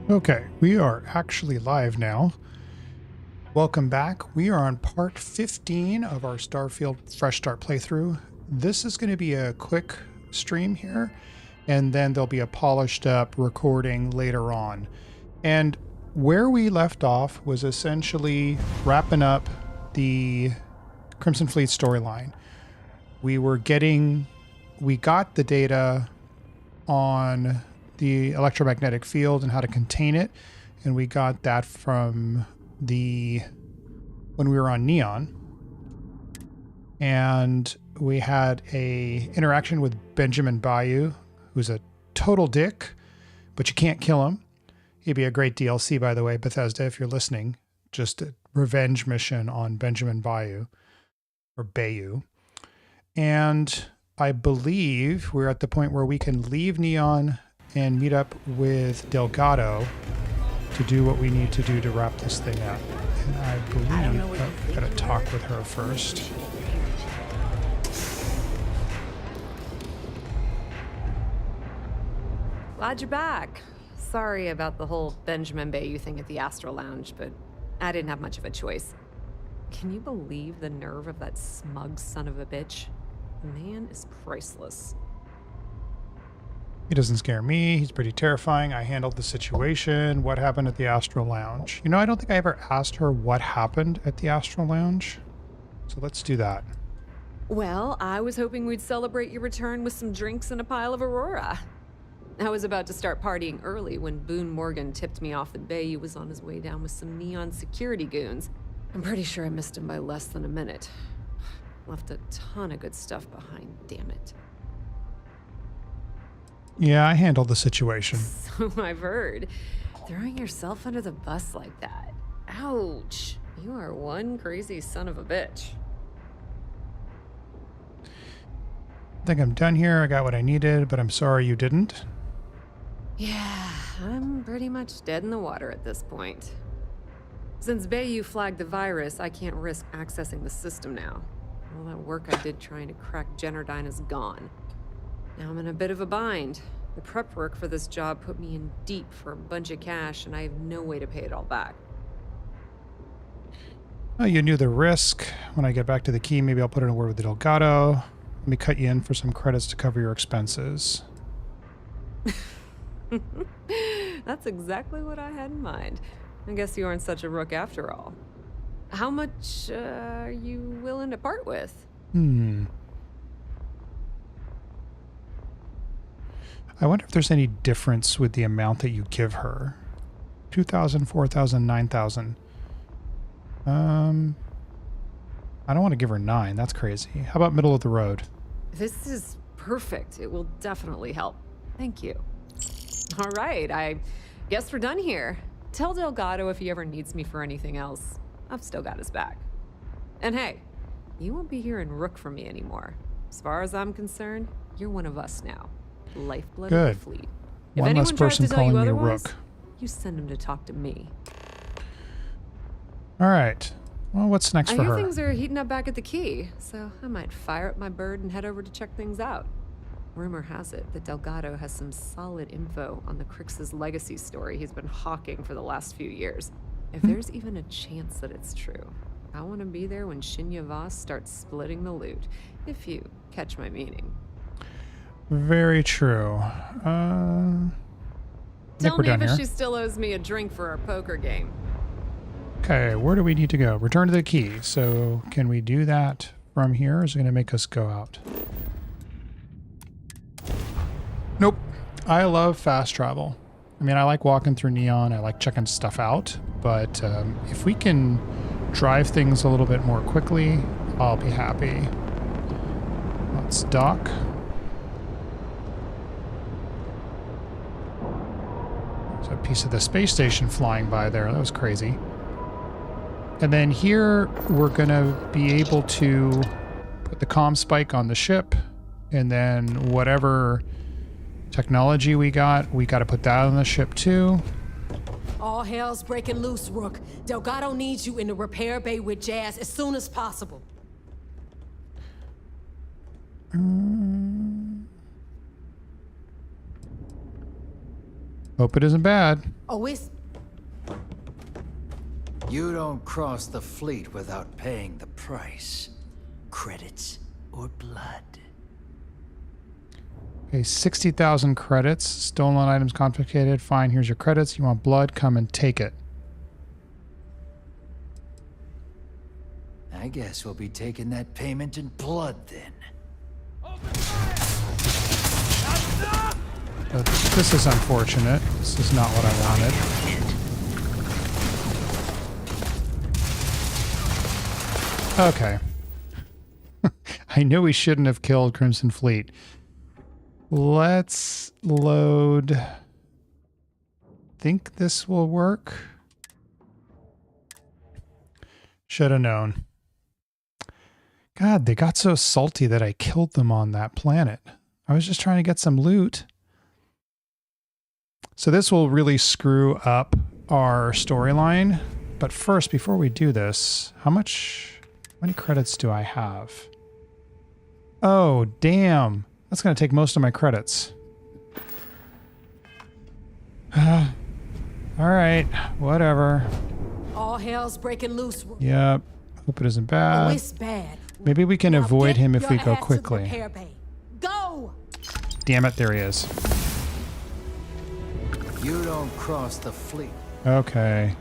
Okay, we are actually live now. Welcome back. We are on part 15 of our Starfield Fresh Start playthrough. This is going to be a quick stream here, and then there'll be a polished up recording later on. And where we left off was essentially wrapping up the Crimson Fleet storyline. We got the data on the electromagnetic field and how to contain it, and we got that from when we were on Neon, and we had a interaction with Benjamin Bayou, who's a total dick, but you can't kill him. He'd be a great DLC, by the way, Bethesda, if you're listening. Just a revenge mission on Benjamin Bayou, or Bayou. And I believe we're at the point where we can leave Neon and meet up with Delgado to do what we need to do to wrap this thing up. And I believe I gotta talk with her first. Glad you're back. Sorry about the whole Benjamin Bayou thing at the Astral Lounge, but I didn't have much of a choice. Can you believe the nerve of that smug son of a bitch? The man is priceless. He doesn't scare me. He's pretty terrifying. I handled the situation. What happened at the Astral Lounge? You know, I don't think I ever asked her what happened at the Astral Lounge. So let's do that. Well, I was hoping we'd celebrate your return with some drinks and a pile of Aurora. I was about to start partying early when Boone Morgan tipped me off that Bayou was on his way down with some Neon security goons. I'm pretty sure I missed him by less than a minute. Left a ton of good stuff behind, damn it. Yeah, I handled the situation. So I've heard. Throwing yourself under the bus like that. Ouch. You are one crazy son of a bitch. I think I'm done here. I got what I needed, but I'm sorry you didn't. Yeah, I'm pretty much dead in the water at this point. Since Bayou flagged the virus, I can't risk accessing the system now. All that work I did trying to crack Generdyne is gone. Now I'm in a bit of a bind. The prep work for this job put me in deep for a bunch of cash, and I have no way to pay it all back. Oh, you knew the risk. When I get back to the key, maybe I'll put in a word with the Delgado. Let me cut you in for some credits to cover your expenses. That's exactly what I had in mind. I guess you aren't such a rook after all. How much are you willing to part with? I wonder if there's any difference with the amount that you give her. 2,000, 4,000, 9,000. I don't want to give her 9. That's crazy. How about middle of the road? This is perfect. It will definitely help. Thank you. All right, I guess we're done here. Tell Delgado if he ever needs me for anything else. I've still got his back. And hey, you won't be hearing rook from me anymore. As far as I'm concerned, you're one of us now. Lifeblood of the fleet. If One less anyone tries person to tell you calling me otherwise, rook. you send him to talk to me. All right. Well, what's next for I hear her? things are heating up back at the key, so I might fire up my bird and head over to check things out. Rumor has it that Delgado has some solid info on the Crix's legacy story he's been hawking for the last few years. If there's even a chance that it's true, I want to be there when Shinya Voss starts splitting the loot, if you catch my meaning. Very true. Tell Mavis she still owes me a drink for our poker game. Okay, where do we need to go? Return to the key. So can we do that from here, or is it going to make us go out? Nope. I love fast travel. I mean, I like walking through Neon. I like checking stuff out. But if we can drive things a little bit more quickly, I'll be happy. Let's dock. There's a piece of the space station flying by there. That was crazy. And then here we're going to be able to put the comm spike on the ship, and then whatever technology we got to put that on the ship too. All hell's breaking loose, Rook. Delgado needs you in the repair bay with Jazz as soon as possible. Hope it isn't bad. Oh, it's... You don't cross the fleet without paying the price. Credits or blood. Okay, 60,000 credits. Stolen items confiscated. Fine, here's your credits. You want blood? Come and take it. I guess we'll be taking that payment in blood then. This is unfortunate. This is not what I wanted. Okay. I knew we shouldn't have killed Crimson Fleet. Let's load. Think this will work. Should have known. God, they got so salty that I killed them on that planet. I was just trying to get some loot. So this will really screw up our storyline. But first, before we do this, how many credits do I have? Oh, damn. That's going to take most of my credits. All right, whatever. All hell's breaking loose. Yep. Hope it isn't Oh, bad. it's bad. Maybe we can Now avoid get him if your we go ass to the quickly. repair bay. Go! Damn it, there he is. You don't cross the fleet. Okay.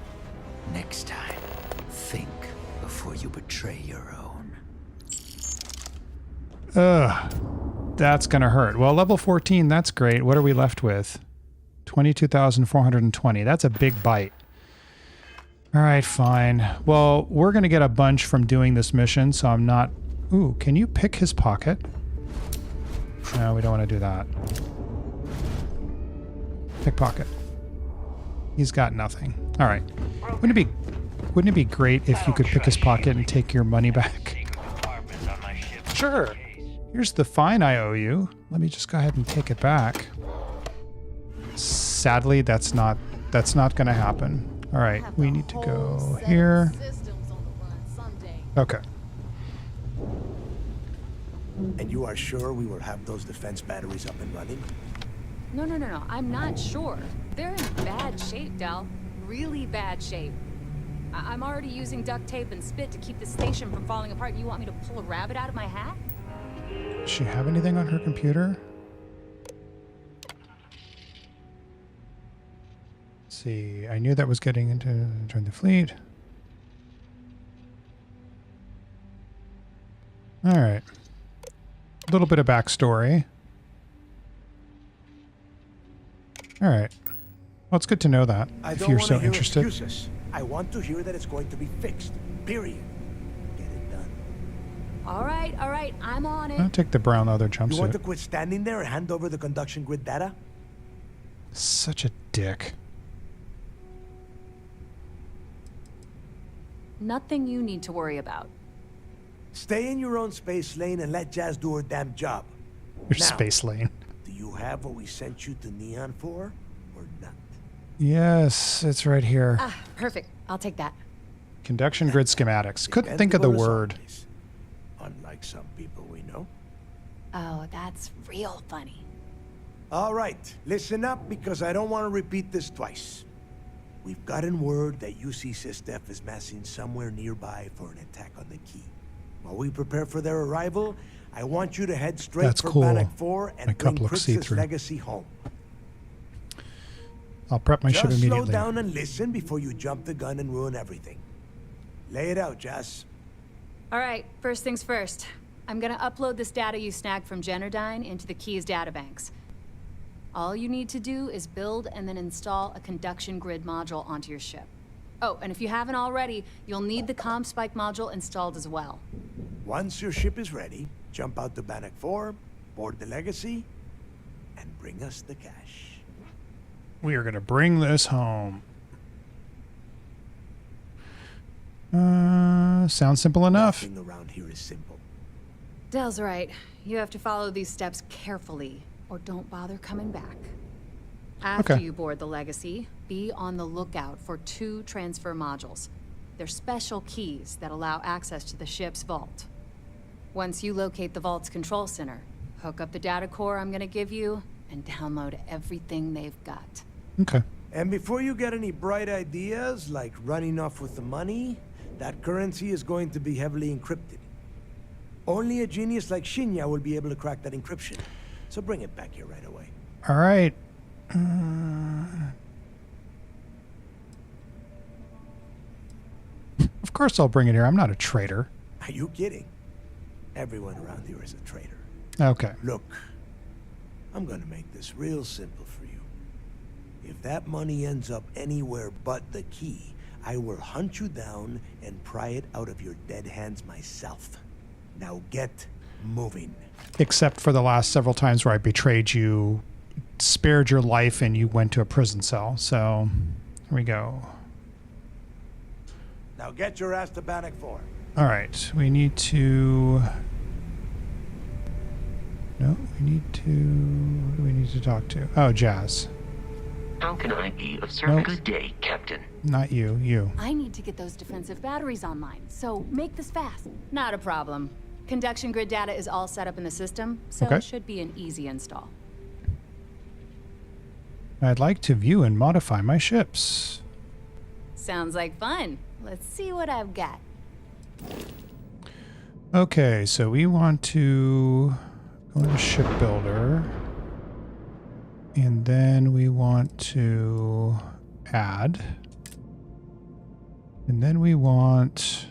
Next time, think before you betray your own. Ugh. That's going to hurt. Well, level 14, that's great. What are we left with? 22,420. That's a big bite. All right, fine. Well, we're going to get a bunch from doing this mission, so I'm not... Ooh, can you pick his pocket? No, we don't want to do that. Pickpocket. He's got nothing. All right. Wouldn't it be great if you could pick his pocket and take your money back? Sure. Here's the fine I owe you. Let me just go ahead and take it back. Sadly, that's not going to happen. All right, we need to go here. Okay. And you are sure we will have those defense batteries up and running? No. I'm not sure. They're in bad shape, Del. Really bad shape. I'm already using duct tape and spit to keep the station from falling apart. You want me to pull a rabbit out of my hat? Does she have anything on her computer? Let's see. I knew that was getting into join the fleet. All right. A little bit of backstory. All right. Well, it's good to know that if you're so interested. Excuses. I want to hear that it's going to be fixed. Period. Get it done. All right. I'm on it. I'll take the brown leather You want to jumpsuit. quit standing there and hand over the conduction grid data? Such a dick. Nothing you need to worry about. Stay in your own space lane and let Jazz do her damn job. Your Now, space lane. Do you have what we sent you to Neon for, or not? Yes, it's right here. Ah, perfect. I'll take that. Conduction grid schematics. Couldn't think of the word. Resources. Unlike some people we know. Oh, that's real funny. All right, listen up because I don't want to repeat this twice. We've gotten word that UC Systef is massing somewhere nearby for an attack on the key. While we prepare for their arrival, I want you to head straight That's for cool. Bannock 4 My and cup bring looks Crix's see-through. legacy home. I'll prep my ship Just slow immediately. down and listen before you jump the gun and ruin everything. Lay it out, Jazz. All right, first things first. I'm gonna upload this data you snagged from Generdyne into the Keys databanks. All you need to do is build and then install a conduction grid module onto your ship. Oh, and if you haven't already, you'll need the comm spike module installed as well. Once your ship is ready, jump out to Bannock 4, board the legacy, and bring us the cash. We are going to bring this home. Sounds simple enough. Nothing around here is simple. Del's right. You have to follow these steps carefully, or don't bother coming back. After Okay. you board the Legacy, be on the lookout for 2 transfer modules. They're special keys that allow access to the ship's vault. Once you locate the vault's control center, hook up the data core I'm gonna give you, and download everything they've got. Okay. And before you get any bright ideas, like running off with the money, that currency is going to be heavily encrypted. Only a genius like Shinya will be able to crack that encryption. So bring it back here right away. All right. Of course I'll bring it here. I'm not a traitor. Are you kidding? Everyone around here is a traitor. Okay. Look, I'm gonna make this real simple for you. If that money ends up anywhere but the key, I will hunt you down and pry it out of your dead hands myself. Now get moving. Except for the last several times where I betrayed you, spared your life, and you went to a prison cell. So, here we go. Now get your ass to Bannock 4. All right. We need to... No, we need to... Who do we need to talk to? Oh, Jazz. How can I be of service? Nope. Good day, Captain. Not you. You. I need to get those defensive batteries online, so make this fast. Not a problem. Conduction grid data is all set up in the system, so Okay. it should be an easy install. I'd like to view and modify my ships. Sounds like fun. Let's see what I've got. Okay, so we want to go into shipbuilder. And then we want to add. And then we want...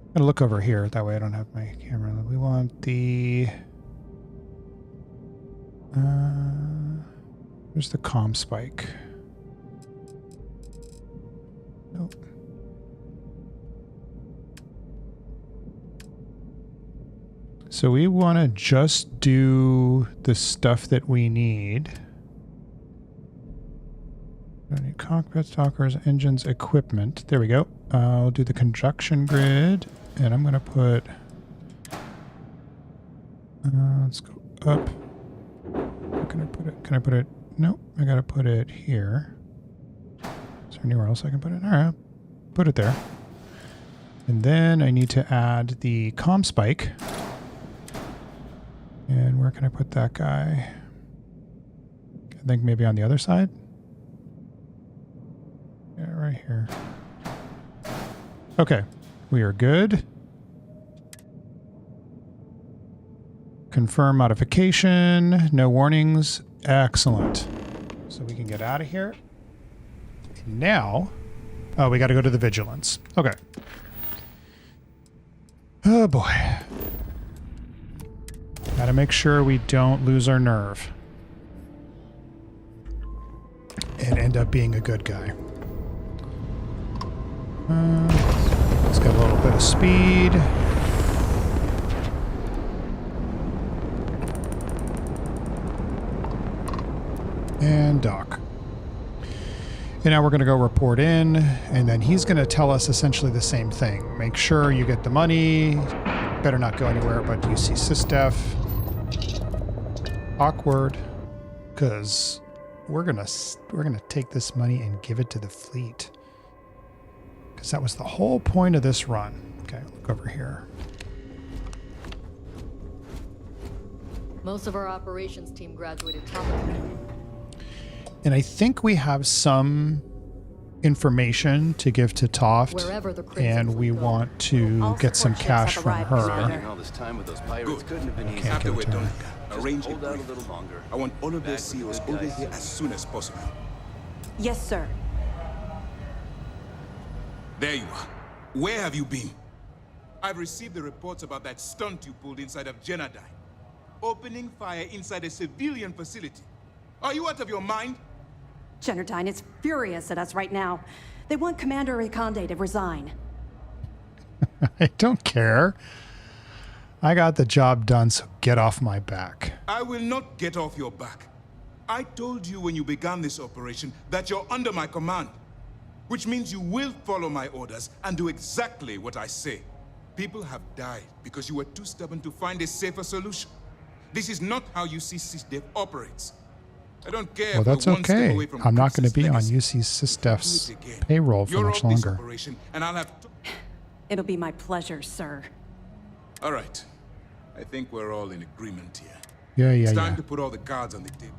I'm gonna look over here. That way I don't have my camera. We want the... where's the comm spike? Nope. So we want to just do the stuff that we need. We need cockpits, dockers, engines, equipment. There we go. I'll do the conjunction grid, and I'm going to put... let's go up. Where can I put it? Can I put it? Nope, I got to put it here. Is there anywhere else I can put it? All right, put it there. And then I need to add the comm spike. And where can I put that guy? I think maybe on the other side. Yeah, right here. Okay, we are good. Confirm modification. No warnings. Excellent. So we can get out of here. And now, oh, we got to go to the vigilance. Okay. Oh boy. Gotta make sure we don't lose our nerve and end up being a good guy. Let's get a little bit of speed. And dock. And now we're going to go report in, and then he's going to tell us essentially the same thing. Make sure you get the money. Better not go anywhere but UC SysDef. Awkward, because we're gonna take this money and give it to the fleet, because that was the whole point of this run. Okay, look over here. Most of our operations team graduated top. And I think we have some information to give to Toft, Wherever the crimson and we fleet go. want to get some cash from her. All this time with those pirates couldn't have been easy. Can't give it to her. Arrange it a little longer. I want all of their CEOs over here as soon as possible. Yes, sir. There you are. Where have you been? I've received the reports about that stunt you pulled inside of Genadine. Opening fire inside a civilian facility. Are you out of your mind? Generdine is furious at us right now. They want Commander Riconde to resign. I don't care. I got the job done, so get off my back. I will not get off your back. I told you when you began this operation that you're under my command, which means you will follow my orders and do exactly what I say. People have died because you were too stubborn to find a safer solution. This is not how UC SysDef operates. I don't care. Well, that's okay. I'm not going to be on legacy. UC SysDef's payroll for You're much off this longer. operation, and I'll have It'll be my pleasure, sir. All right. I think we're all in agreement here. Yeah, It's yeah, time yeah. to put all the cards on the table.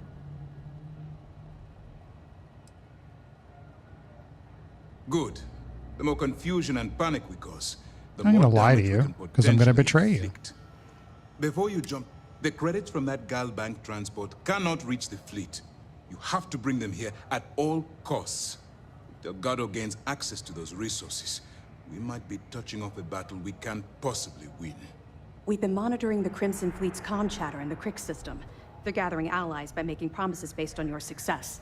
Good. The more confusion and panic we cause, the I'm more gonna lie to damage we you, can because I'm gonna potentially betray you. inflict. Before you jump, the credits from that Gal Bank transport cannot reach the fleet. You have to bring them here at all costs. If Delgado gains access to those resources, we might be touching off a battle we can't possibly win. We've been monitoring the Crimson Fleet's comm chatter in the Crick system. They're gathering allies by making promises based on your success.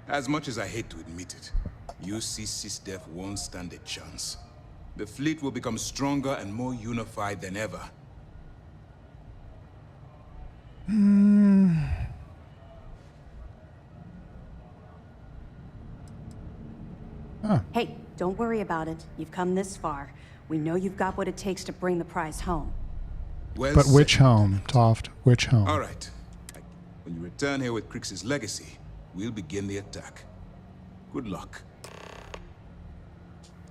As much as I hate to admit it, UC SysDef won't stand a chance. The fleet will become stronger and more unified than ever. Hey, don't worry about it. You've come this far. We know you've got what it takes to bring the prize home. Well But which said. home, Toft? Which home? All right. When you return here with Crix's legacy, we'll begin the attack. Good luck.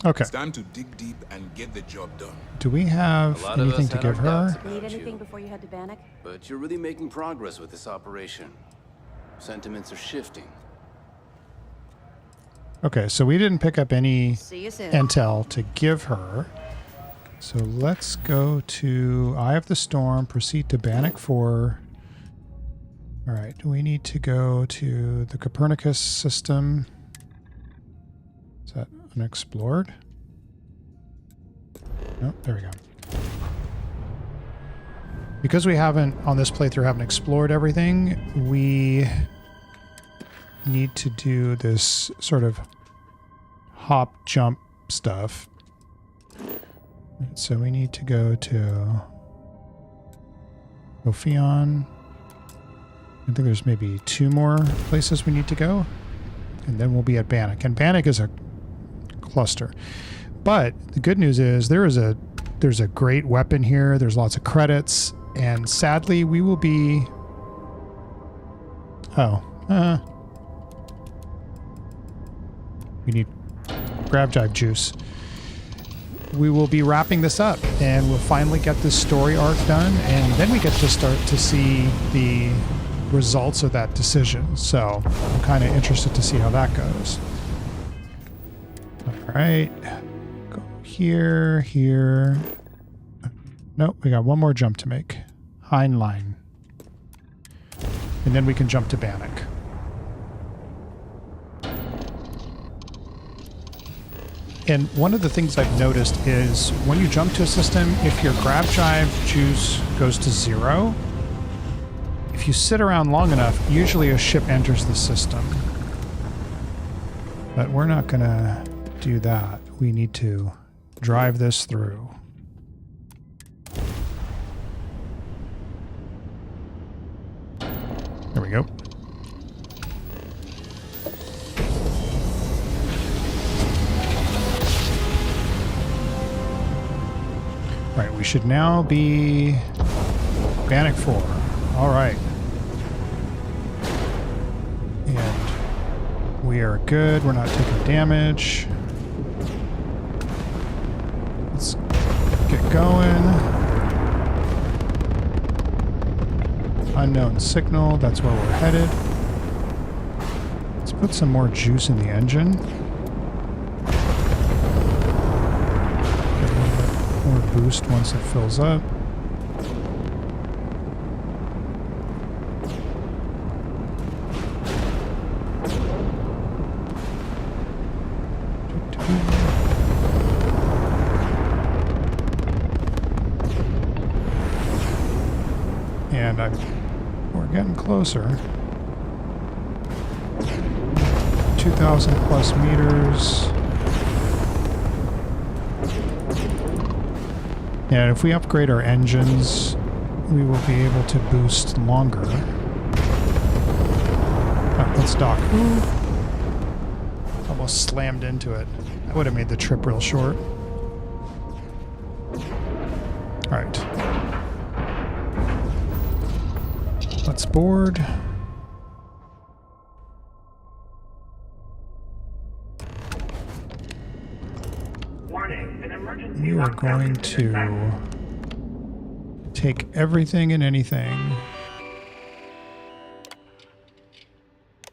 Okay. It's time to dig deep and get the job done. Do we have A lot of anything us to had our give doubts her? about Need anything you, before you head to Bannock? but you're really making progress with this operation. Sentiments are shifting. Okay, so we didn't pick up any See you soon. intel to give her. So let's go to Eye of the Storm, proceed to Bannock 4. All right, we need to go to the Copernicus system. Is that unexplored? Nope, there we go. Because we haven't, on this playthrough, haven't explored everything, we need to do this sort of hop jump stuff. So we need to go to Ophion. I think there's maybe 2 more places we need to go, and then we'll be at Bannock. And Bannock is a cluster. But the good news is there's a great weapon here. There's lots of credits, and sadly we will be. We need Grav Jive juice. We will be wrapping this up, and we'll finally get this story arc done, and then we get to start to see the results of that decision. So I'm kind of interested to see how that goes. All right, go here, here. Nope, we got one more jump to make. Heinlein. And then we can jump to Bannock. And one of the things I've noticed is when you jump to a system, if your Grav Jive juice goes to 0, if you sit around long enough, usually a ship enters the system. But we're not going to do that. We need to drive this through. There we go. Right, we should now be Bannock 4. All right. And we are good. We're not taking damage. Let's get going. Unknown signal. That's where we're headed. Let's put some more juice in the engine. More boost once it fills up. And we're getting closer. 2,000 plus meters. And if we upgrade our engines, we will be able to boost longer. Oh, let's dock. Ooh. Almost slammed into it. That would have made the trip real short. Alright. Let's board. We are going to take everything and anything.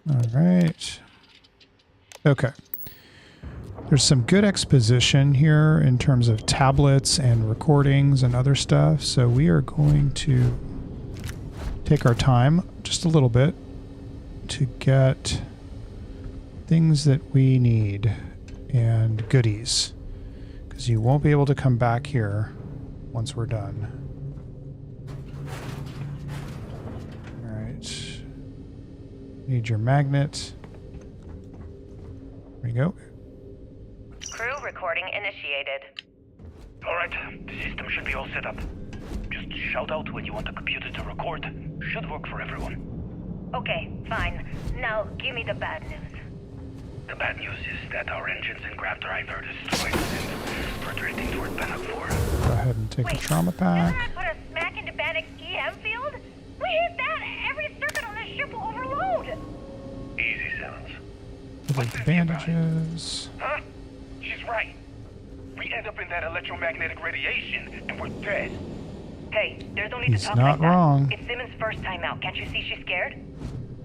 All right. Okay. There's some good exposition here in terms of tablets and recordings and other stuff. So we are going to take our time just a little bit to get things that we need and goodies. Because you won't be able to come back here once we're done. Alright. Need your magnet. There we go. Crew recording initiated. Alright, the system should be all set up. Just shout out when you want the computer to record. Should work for everyone. Okay, fine. Now, give me the bad news. The bad news is that our engines and grav drive are destroyed, and we're drifting toward Bannock 4. Go ahead and take the trauma pack. Didn't I put a smack into Bannock's EM field? We hit that! Every circuit on this ship will overload! Easy, Simmons. With the bandages. Huh? She's right. We end up in that electromagnetic radiation, and we're dead. Hey, there's no need He's to talk not like that. wrong. It's Simmons' first time out. Can't you see she's scared?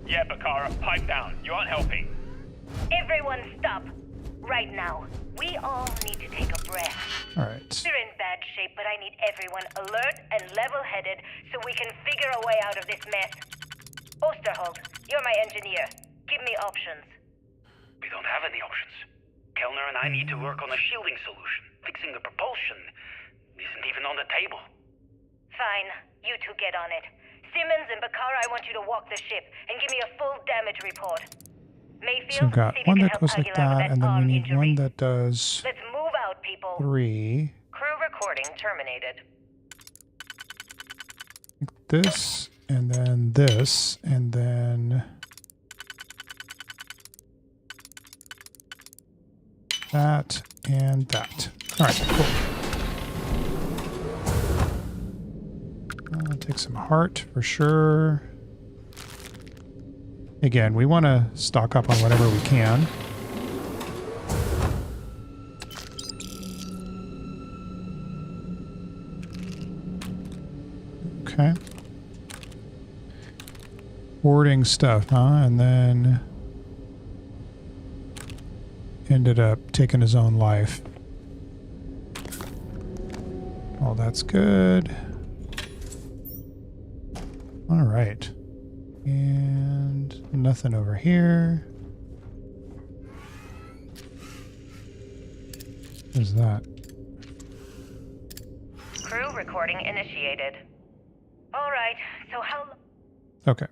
Yeah, Bakara, pipe down. You aren't helping. Everyone stop. Right now. We all need to take a breath. Alright. We're in bad shape, but I need everyone alert and level-headed so we can figure a way out of this mess. Osterholt, you're my engineer. Give me options. We don't have any options. Kellner and I need to work on a shielding solution. Fixing the propulsion isn't even on the table. Fine. You two get on it. Simmons and Bakara, I want you to walk the ship and give me a full damage report. Mayfield, So we've got see if one you that can goes help like Aguilar with that, and then we arm need injury. one that does Let's move out, people. 3. Crew recording terminated. This, and then this, and then that, and that. Alright, cool. I'll take some heart for sure. Again, we want to stock up on whatever we can. Okay. Hoarding stuff, huh? And then ended up taking his own life. Oh, that's good. All right. And nothing over here. What's that? Crew recording initiated. All right, so how... Okay.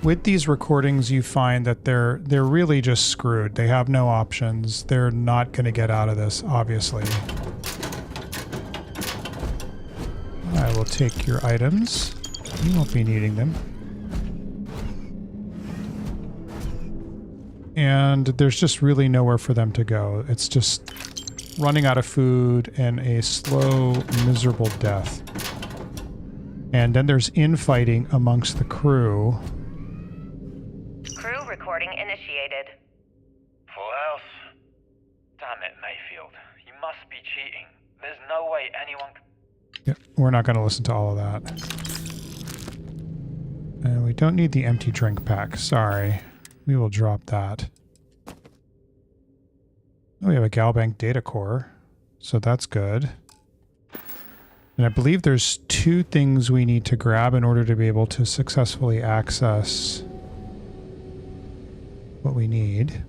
With these recordings, you find that they're really just screwed. They have no options. They're not going to get out of this, obviously. I will take your items. You won't be needing them. And there's just really nowhere for them to go. It's just running out of food and a slow, miserable death. And then there's infighting amongst the crew. Crew recording initiated. Full house. Damn it, Mayfield. You must be cheating. There's no way anyone... Yep, we're not going to listen to all of that. And we don't need the empty drink pack. Sorry. We will drop that. Oh, we have a Galbank data core, so that's good. And I believe there's 2 things we need to grab in order to be able to successfully access what we need.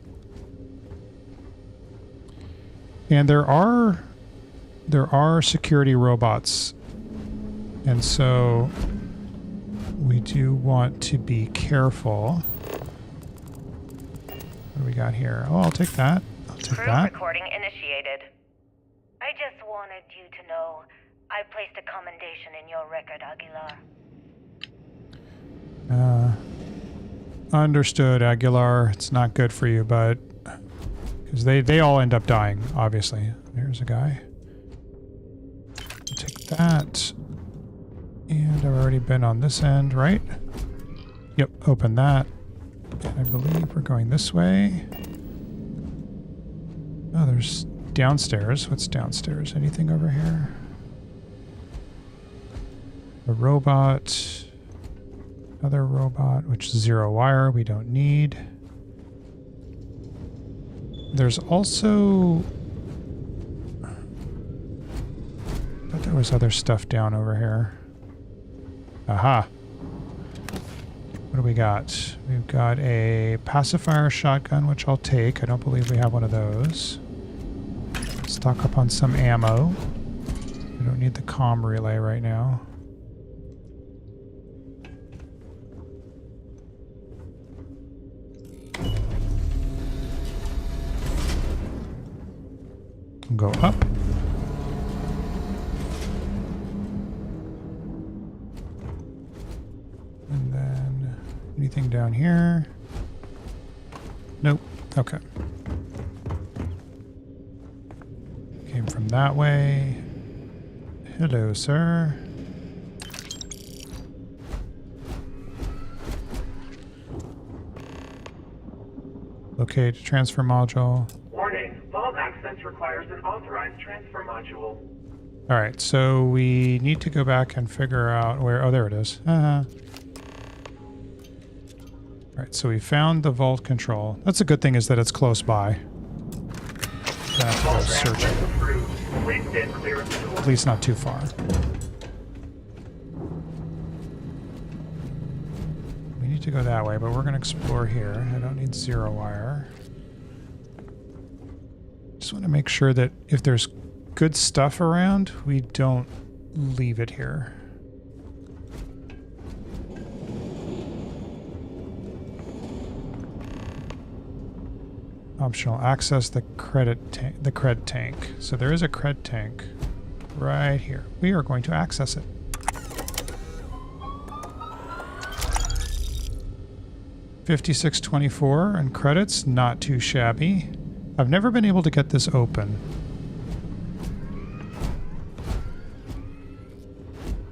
And there are security robots, and so we do want to be careful. What do we got here? Oh, I'll take that. I'll take Crew that. recording initiated. I just wanted you to know I placed a commendation in your record, Aguilar. Understood, Aguilar. It's not good for you, but because they all end up dying, obviously. There's a guy. I'll take that. And I've already been on this end, right? Yep, open that. I believe we're going this way. Oh, there's downstairs. What's downstairs? Anything over here? A robot. Another robot, which is 0 wire we don't need. There's also... I thought there was other stuff down over here. Aha. What do we got? We've got a pacifier shotgun, which I'll take. I don't believe we have one of those. Stock up on some ammo. We don't need the comm relay right now. Go up. And then anything down here? Nope. Okay. Came from that way. Hello, sir. Locate transfer module. Warning, vault access requires an authorized transfer module. All right, so we need to go back and figure out where... Oh, there it is. All right, so we found the vault control. That's a good thing, is that it's close by. Don't have to go searching. At least not too far. We need to go that way, but we're going to explore here. I don't need zero wire. Just want to make sure that if there's good stuff around, we don't leave it here. Optional access the cred tank. So there is a cred tank right here. We are going to access it. $56.24 and credits, not too shabby. I've never been able to get this open.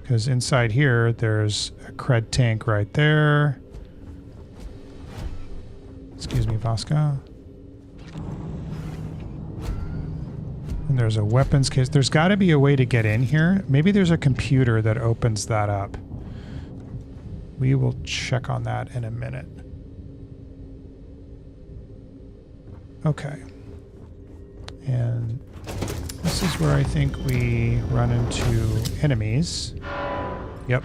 Because inside here, there's a cred tank right there. Excuse me, Vasco. And there's a weapons case. There's got to be a way to get in here. Maybe there's a computer that opens that up. We will check on that in a minute. Okay. And this is where I think we run into enemies. Yep.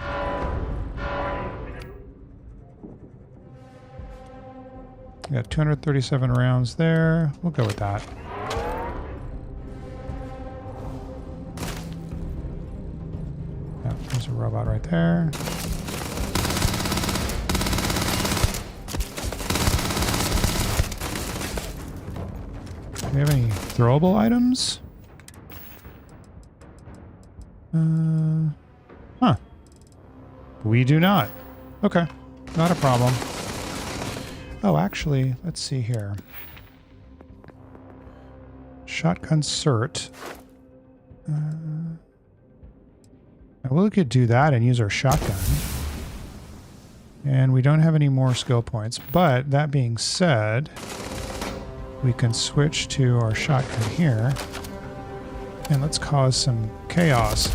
We got 237 rounds there. We'll go with that. Yeah, there's a robot right there. Do we have any throwable items? Huh. We do not. Okay. Not a problem. Oh, actually, let's see here. Shotgun cert. Well, we could do that and use our shotgun. And we don't have any more skill points. But that being said, we can switch to our shotgun here. And let's cause some chaos.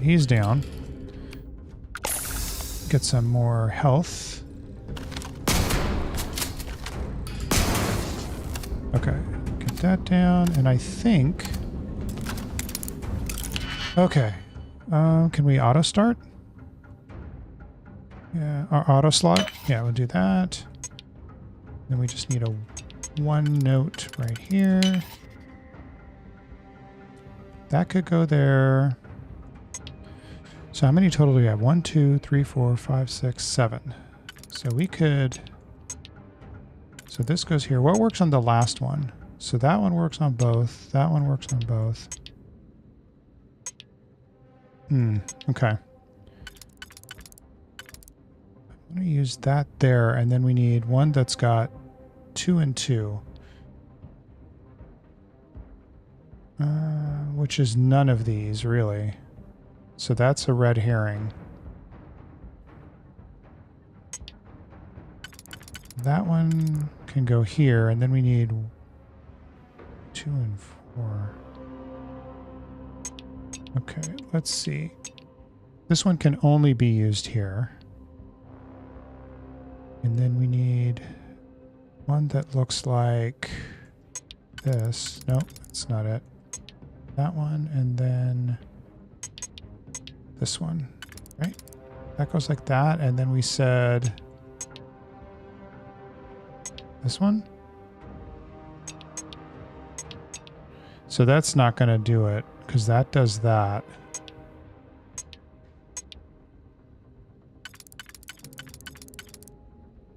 He's down. Get some more health. Okay, get that down, and I think... Okay. Can we auto start? Yeah, our auto slot. Yeah, we'll do that. Then we just need a one note right here. That could go there. So how many total do we have? 1, 2, 3, 4, 5, 6, 7. So we could... So this goes here. What works on the last one? So that one works on both. That one works on both. Okay. I'm going to use that there, and then we need one that's got 2 and 2. Which is none of these, really. So that's a red herring. That one can go here, and then we need 2 and 4. Okay, let's see. This one can only be used here. And then we need one that looks like this. Nope, that's not it. That one, and then this one, right? That goes like that, and then we said this one. So that's not going to do it, because that does that.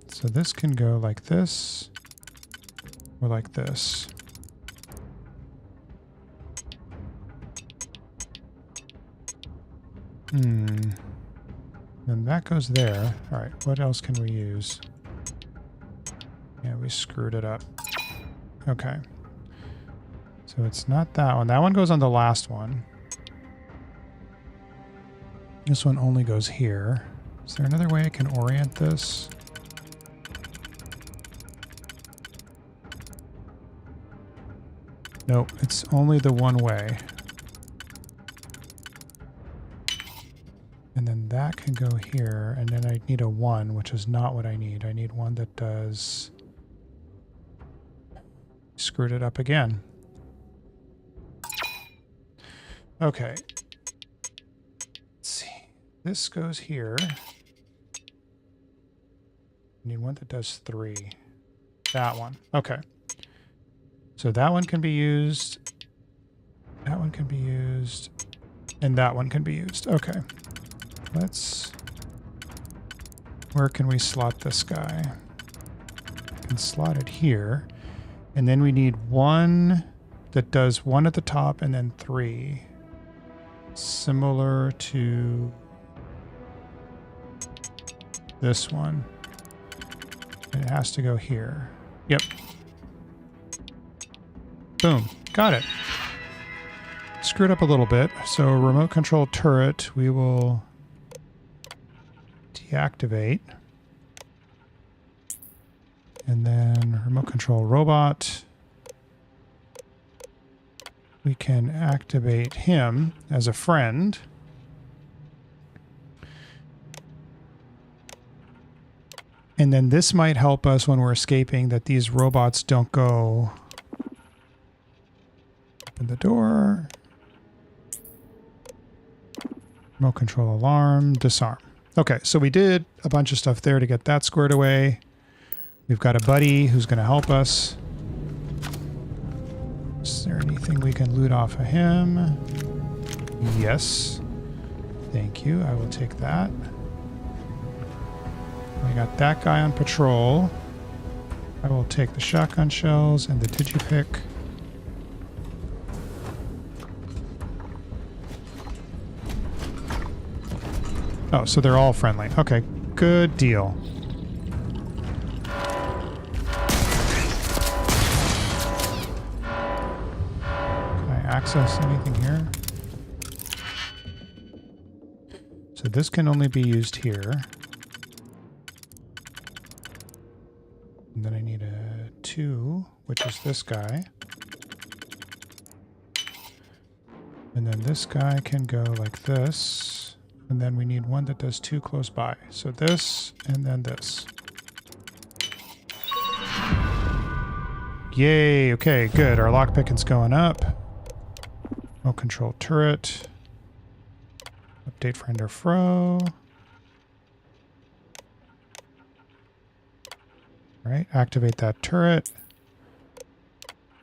So this can go like this, or like this. Then that goes there. All right, what else can we use? Yeah, we screwed it up. Okay. So it's not that one. That one goes on the last one. This one only goes here. Is there another way I can orient this? Nope, it's only the one way. And then that can go here, and then I need a 1, which is not what I need. I need one that does... Screwed it up again. Okay. Let's see. This goes here. I need one that does 3. That one. Okay. So that one can be used. That one can be used. And that one can be used. Okay. Let's... Where can we slot this guy? We can slot it here. And then we need one that does 1 at the top and then 3. Similar to this one. And it has to go here. Yep. Boom. Got it. Screwed up a little bit. So remote control turret, we will deactivate. And then remote control robot. We can activate him as a friend. And then this might help us when we're escaping, that these robots don't go... Open the door. Remote control alarm, disarm. Okay, so we did a bunch of stuff there to get that squared away. We've got a buddy who's going to help us. Is there anything we can loot off of him? Yes. Thank you. I will take that. We got that guy on patrol. I will take the shotgun shells and the digipick. Oh, so they're all friendly. Okay, good deal. Can I access anything here? So this can only be used here. And then I need a 2, which is this guy. And then this guy can go like this. And then we need one that does 2 close by. So this, and then this. Yay, okay, good. Our lockpicking's going up. No control turret. Update friend or fro. All right, activate that turret.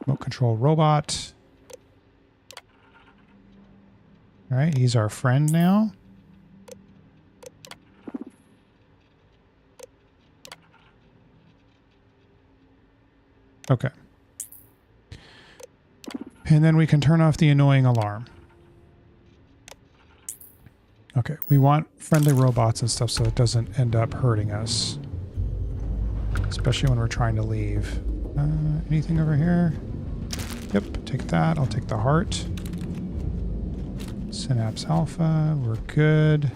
Remote control robot. All right, he's our friend now. Okay. And then we can turn off the annoying alarm. Okay, we want friendly robots and stuff so it doesn't end up hurting us. Especially when we're trying to leave. Anything over here? Yep, take that. I'll take the heart. Synapse Alpha, we're good.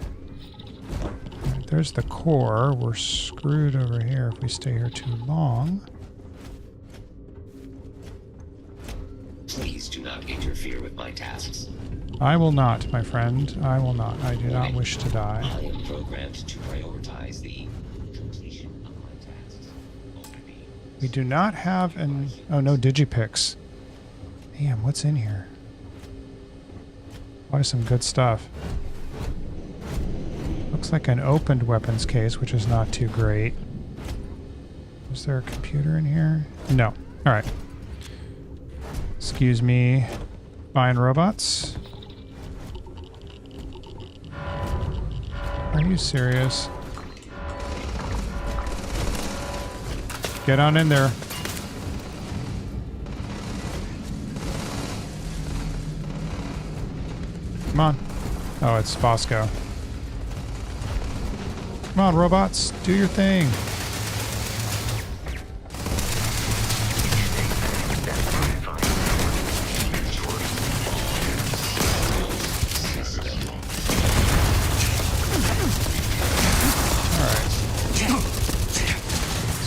Right, there's the core. We're screwed over here if we stay here too long. Please do not interfere with my tasks. I will not, my friend. I will not. I do not wish to die. I am programmed to prioritize the completion of my tasks over the... We do not have an... Oh, no digipicks. Damn, what's in here? Probably some good stuff. Looks like an opened weapons case, which is not too great. Is there a computer in here? No. Alright. Excuse me, fine robots. Are you serious? Get on in there. Come on. Oh, it's Bosco. Come on, robots. Do your thing.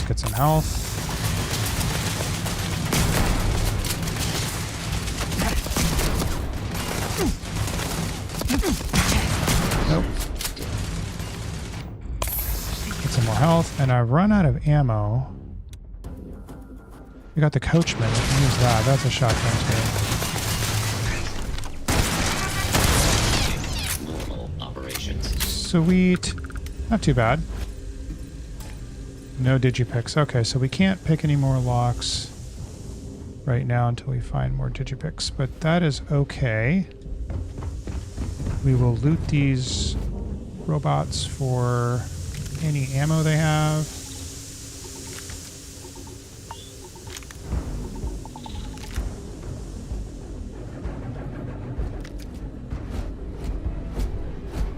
Get some health. Nope. Get some more health, and I've run out of ammo. We got the coachman. We can use that. That's a shotgun too. Normal operations. Sweet. Not too bad. No digipicks. Okay, so we can't pick any more locks right now until we find more digipicks, but that is okay. We will loot these robots for any ammo they have.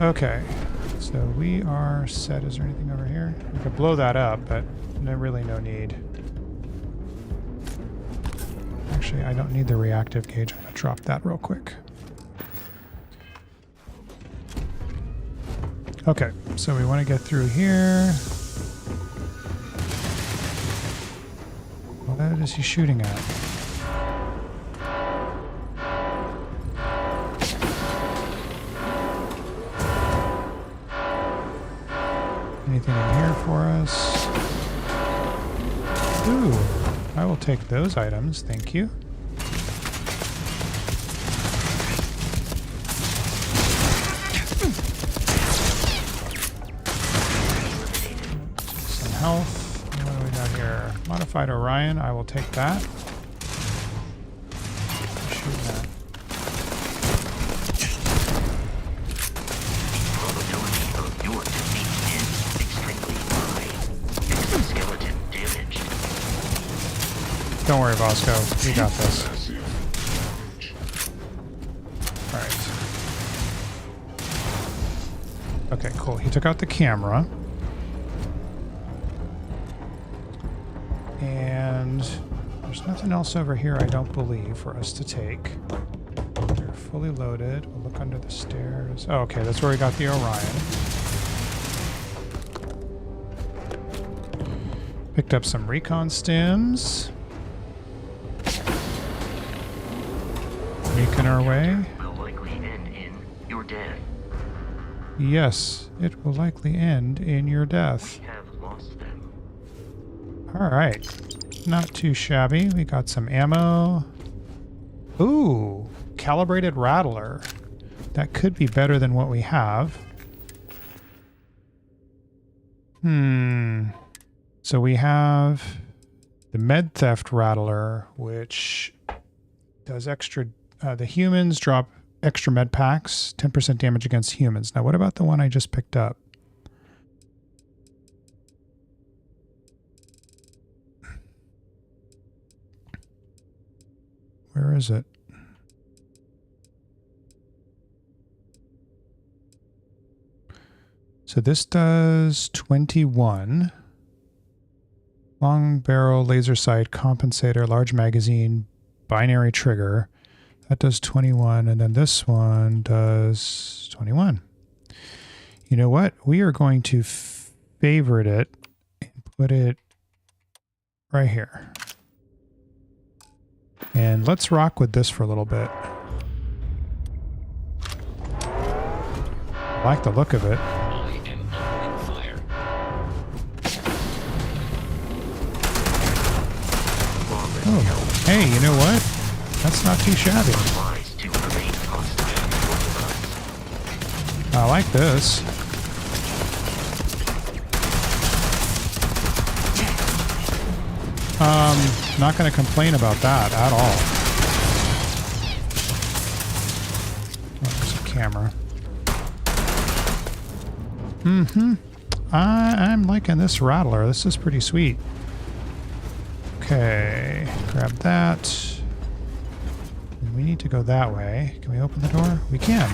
Okay. So we are set. Is there anything over here? We could blow that up, but really no need. Actually, I don't need the reactive gauge. I'm going to drop that real quick. Okay, so we want to get through here. What is he shooting at? Anything in here for us? Ooh, I will take those items, thank you. Some health. What do we got here? Modified Orion, I will take that. Shoot that. Don't worry, Bosco. We got this. Alright. Okay, cool. He took out the camera. And there's nothing else over here, I don't believe, for us to take. They're fully loaded. We'll look under the stairs. Oh, okay, that's where we got the Orion. Picked up some recon stims. Making our way. Will likely end in your death. Yes, it will likely end in your death. We have lost them. Alright. Not too shabby. We got some ammo. Ooh, calibrated rattler. That could be better than what we have. So we have the med theft rattler, which does extra... the humans drop extra med packs, 10% damage against humans. Now, what about the one I just picked up? Where is it? So this does 21. Long barrel, laser sight, compensator, large magazine, binary trigger. That does 21, and then this one does 21. You know what? We are going to favorite it and put it right here. And let's rock with this for a little bit. like the look of it. I am opening fire. Oh, hey, you know what? That's not too shabby. I like this. Not going to complain about that at all. Oh, there's a camera. I'm liking this rattler. This is pretty sweet. Okay, grab that. We need to go that way. Can we open the door? We can.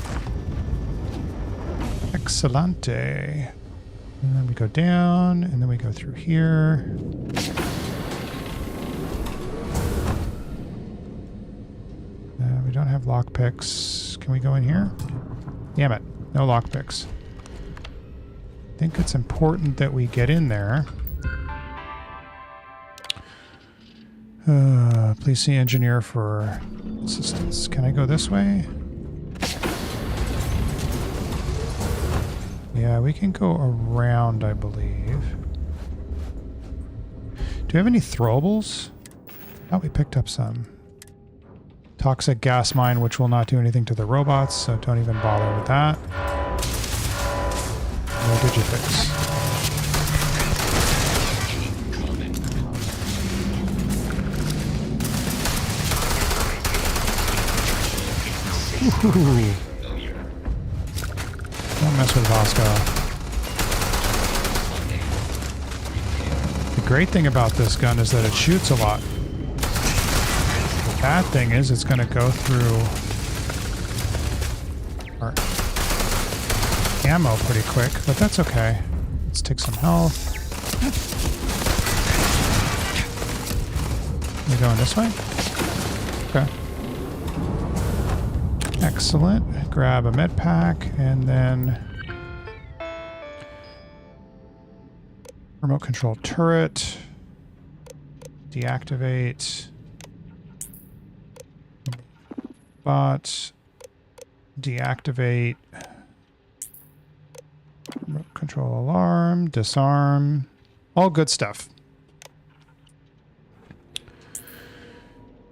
Excelente. And then we go down, and then we go through here. We don't have lockpicks. Can we go in here? Damn it. No lockpicks. I think it's important that we get in there. Please see engineer for assistance. Can I go this way? Yeah, we can go around, I believe. Do we have any throwables? Oh, we picked up some. Toxic gas mine, which will not do anything to the robots, so don't even bother with that. No digifix. Ooh. Don't mess with Vasco. The great thing about this gun is that it shoots a lot. The bad thing is it's going to go through our ammo pretty quick, but that's okay. Let's take some health. Are we going this way? Okay. Excellent. Grab a med pack and then remote control turret. Deactivate. Bot. Deactivate. Remote control alarm. Disarm. All good stuff.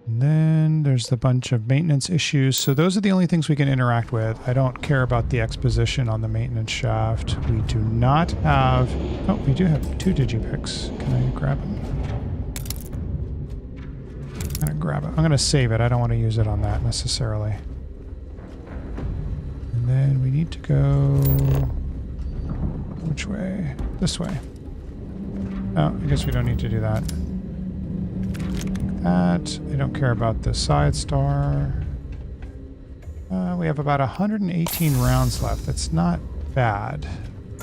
And then there's the bunch of maintenance issues. So those are the only things we can interact with. I don't care about the exposition on the maintenance shaft. We do not have... Oh, we do have 2 digipicks. Can I grab them? I'm going to grab it. I'm going to save it. I don't want to use it on that necessarily. And then we need to go... Which way? This way. Oh, I guess we don't need to do that. That. I don't care about the side star. We have about 118 rounds left. That's not bad.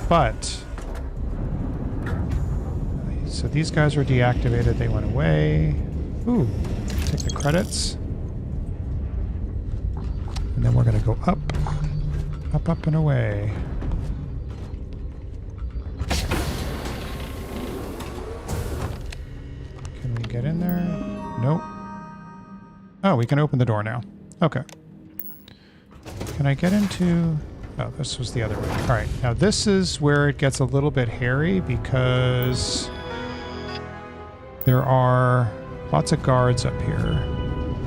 But... So these guys were deactivated. They went away. Ooh. Take the credits. And then we're going to go up. Up, up, and away. Can we get in there? Nope. Oh, we can open the door now. Okay. Can I get into... Oh, this was the other way. All right. Now this is where it gets a little bit hairy because there are lots of guards up here.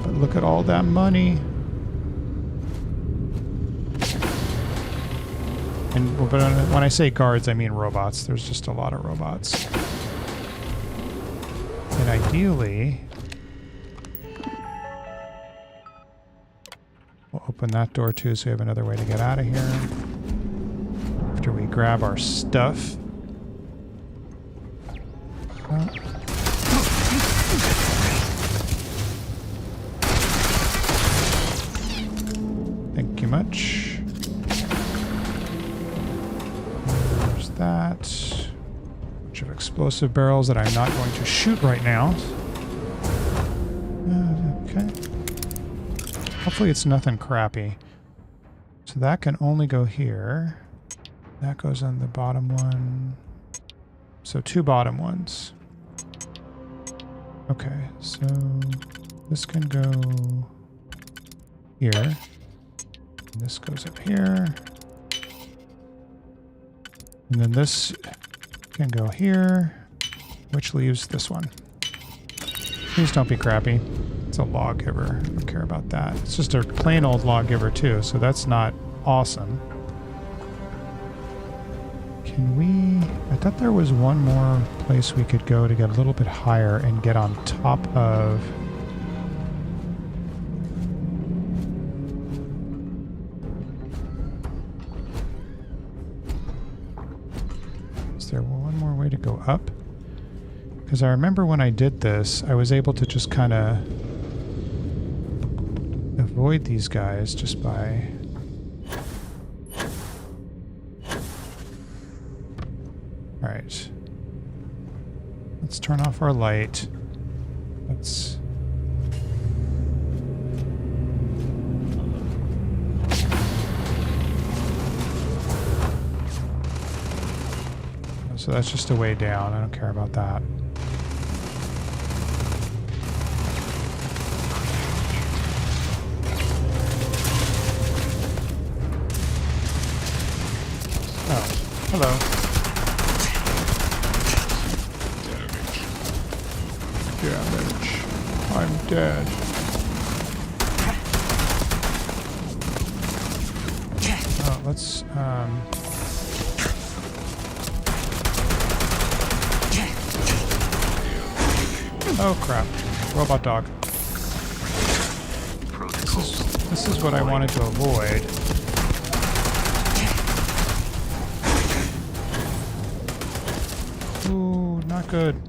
But look at all that money. And but when I say guards, I mean robots. There's just a lot of robots. And ideally... We'll open that door too so we have another way to get out of here. After we grab our stuff. Oh. Thank you much. There's that. Bunch of explosive barrels that I'm not going to shoot right now. Okay. Hopefully it's nothing crappy. So that can only go here. That goes on the bottom one. So 2 bottom ones. Okay, so this can go here. And this goes up here. And then this can go here, which leaves this one. Please don't be crappy. It's a lawgiver. I don't care about that. It's just a plain old lawgiver too, so that's not awesome. Can we... I thought there was one more place we could go to get a little bit higher and get on top of... Is there one more way to go up? Because I remember when I did this, I was able to just kind of avoid these guys just by... Alright. Let's turn off our light. Let's... So that's just a way down. I don't care about that. Oh, hello. Damage. I'm dead. Oh, let's, oh crap. Robot dog. This is what I wanted to avoid. Ooh, not good.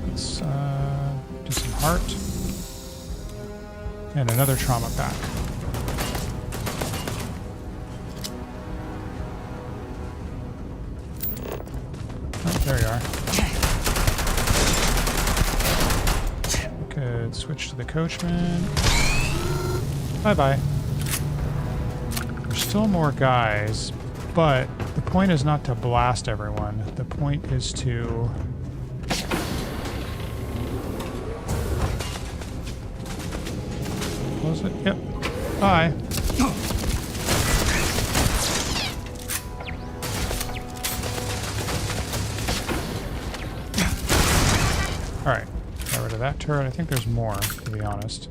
Let's do some heart. And another trauma pack. There you are. We could switch to the coachman. Bye-bye. There's still more guys, but the point is not to blast everyone. The point is to... Close it? Yep. Bye. Alright, got rid of that turret. I think there's more, to be honest.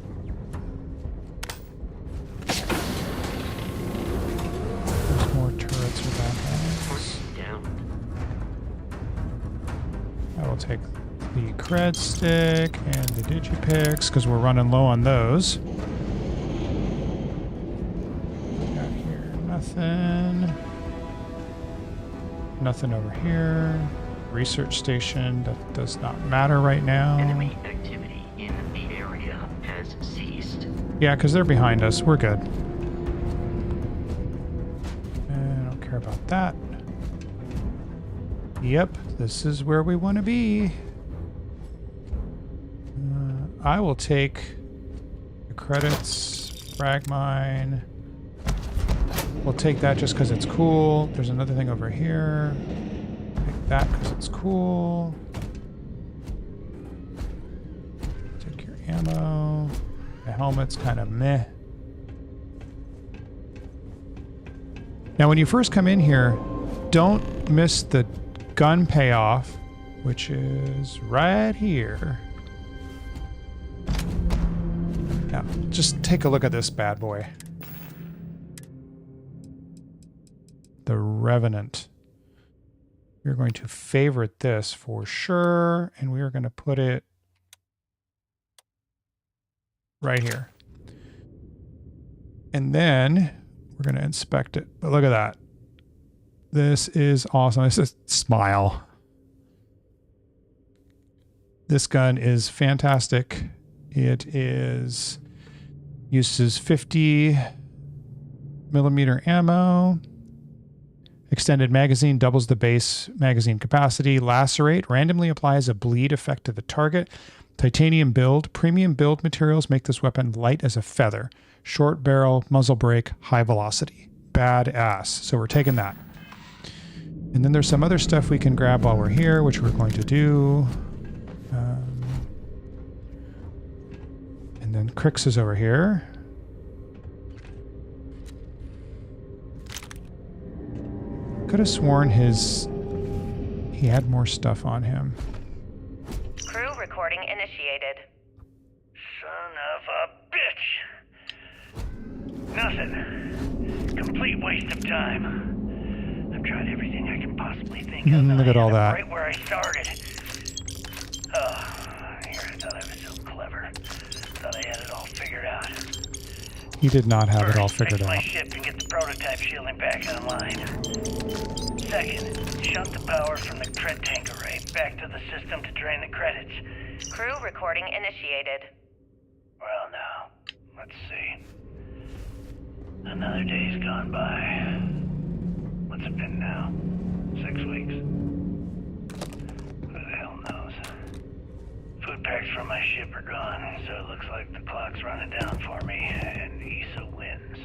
There's more turrets with that has. I will take the cred stick and the digipicks, because we're running low on those. Got here, nothing. Nothing over here. Research station, that does not matter right now. Enemy activity in the area has ceased. Yeah, because they're behind us. We're good. And I don't care about that. Yep, this is where we want to be. I will take the credits, frag mine. We'll take that just because it's cool. There's another thing over here. Take that because it's cool. Take your ammo. The helmet's kind of meh. Now when you first come in here, don't miss the gun payoff, which is right here. Now, just take a look at this bad boy. The Revenant. We're going to favorite this for sure, and we are going to put it right here. And then we're going to inspect it. But look at that. This is awesome. This is smile. This gun is fantastic. It uses 50 millimeter ammo. Extended magazine doubles the base magazine capacity. Lacerate randomly applies a bleed effect to the target. Titanium build. Premium build materials make this weapon light as a feather. Short barrel, muzzle brake, high velocity. Badass. So we're taking that. And then there's some other stuff we can grab while we're here, which we're going to do. And then Crix is over here. Could have sworn he had more stuff on him. Crew recording initiated. Son of a bitch! Nothing. Complete waste of time. I've tried everything I can possibly think of. Look at all that. Right where I started. Oh, here I thought I was so clever. Thought I had it all figured out. He did not have it all First, figured fix my out. ship and get the prototype shielding back online. Second, shunt the power from the cred tank array back to the system to drain the credits. Crew recording initiated. Well, now, let's see. Another day's gone by. What's it been now? 6 weeks? Who the hell knows? Food packs from my ship are gone, so it looks like the clock's running down for me, and Issa wins.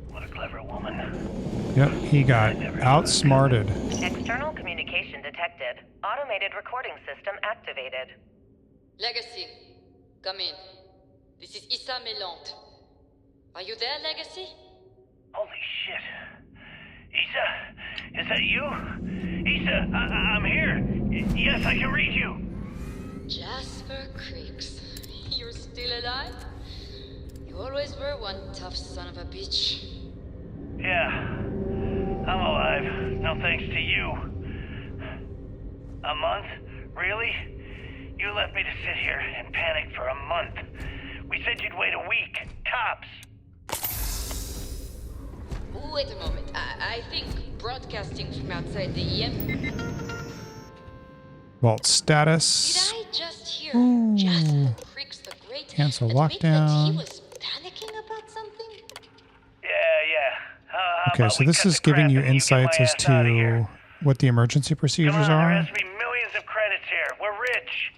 What a clever woman. Yep, he got outsmarted. External communication detected. Automated recording system activated. Legacy, come in. This is Issa Melant. Are you there, Legacy? Holy shit. Issa, is that you? Issa, I'm here. Yes, I can read you. Jasper Creeks. You're still alive? You always were one tough son of a bitch. Yeah, I'm alive. No thanks to you. A month? Really? You left me to sit here and panic for a month. We said you'd wait a week, tops. Wait a moment. I think broadcasting from outside the EM... Vault status. Did I just hear Ooh. Jasper Creeks the Great Cancel admit that he lockdown. was panicking about something? Yeah. How Okay, about so we this cut is the giving crap you and get insights my as ass outta here. to what the emergency procedures Come on, there are. has to be millions of credits here. We're rich.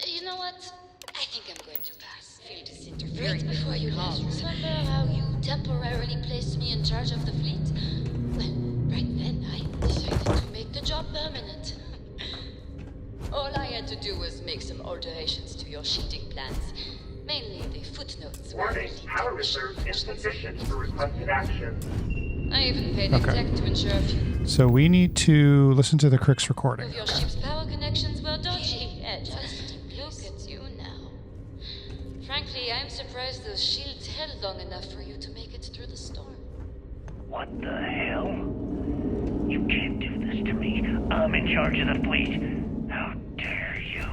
You know what? I think I'm going to pass. Feel this interference before you left. Remember how you temporarily placed me in charge of the fleet? Well, right then I decided to make the job permanent. All I had to do was make some alterations to your shielding plans. Mainly the footnotes. Warning, power reserves insufficient for requested action. I even paid the tech to ensure a few So we need to listen to the Crix recording. of your ship's power connections were dodgy. Yeah, just look at you now. Frankly, I'm surprised those shields held long enough for you to make it through the storm. What the hell? You can't do this to me. I'm in charge of the fleet. How dare you?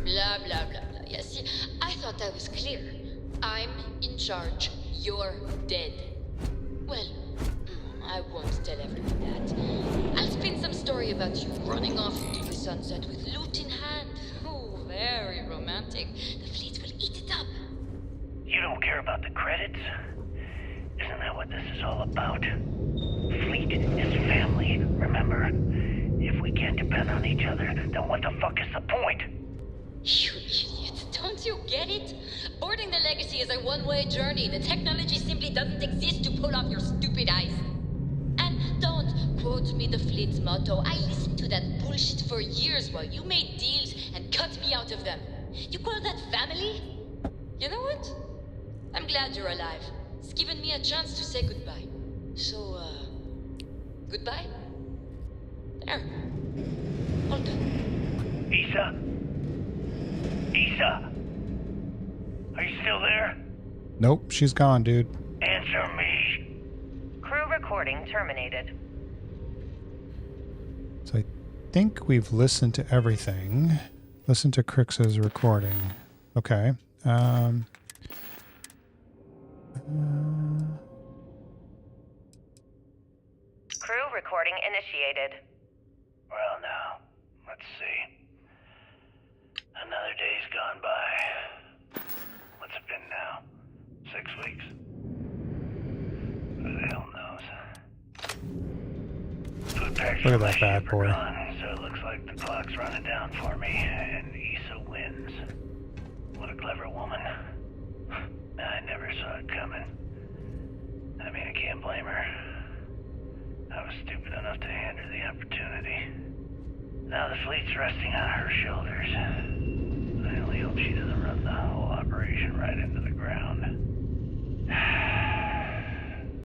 Blah, blah, blah, blah. Yeah, see, I thought that was clear. I'm in charge. You're dead. Well, I won't tell everyone that. I'll spin some story about you running off into the sunset with loot in hand. Oh, very romantic. The fleet will eat it up. You don't care about the credits? Isn't that what this is all about? Fleet is family, remember? If we can't depend on each other, then what the fuck is the point? You idiot. Don't you get it? Boarding the Legacy is a one-way journey. The technology simply doesn't exist to pull off your stupid eyes. And don't quote me the fleet's motto. I listened to that bullshit for years while you made deals and cut me out of them. You call that family? You know what? I'm glad you're alive. It's given me a chance to say goodbye. So, goodbye? There. All done. Issa? Issa? Are you still there? Nope, she's gone, dude. Answer me. Crew recording terminated. So I think we've listened to everything. Listen to Crix's recording. Okay. Crew recording initiated. Well, now, let's see. Another day's gone by. What's it been now? 6 weeks? Who the hell knows? Food packs Look at from my that bad ship are boy. gone, so it looks like the clock's running down for me, and Issa wins. What a clever woman. I never saw it coming. I mean, I can't blame her. I was stupid enough to hand her the opportunity. Now the fleet's resting on her shoulders. I only hope she doesn't run the whole operation right into the ground.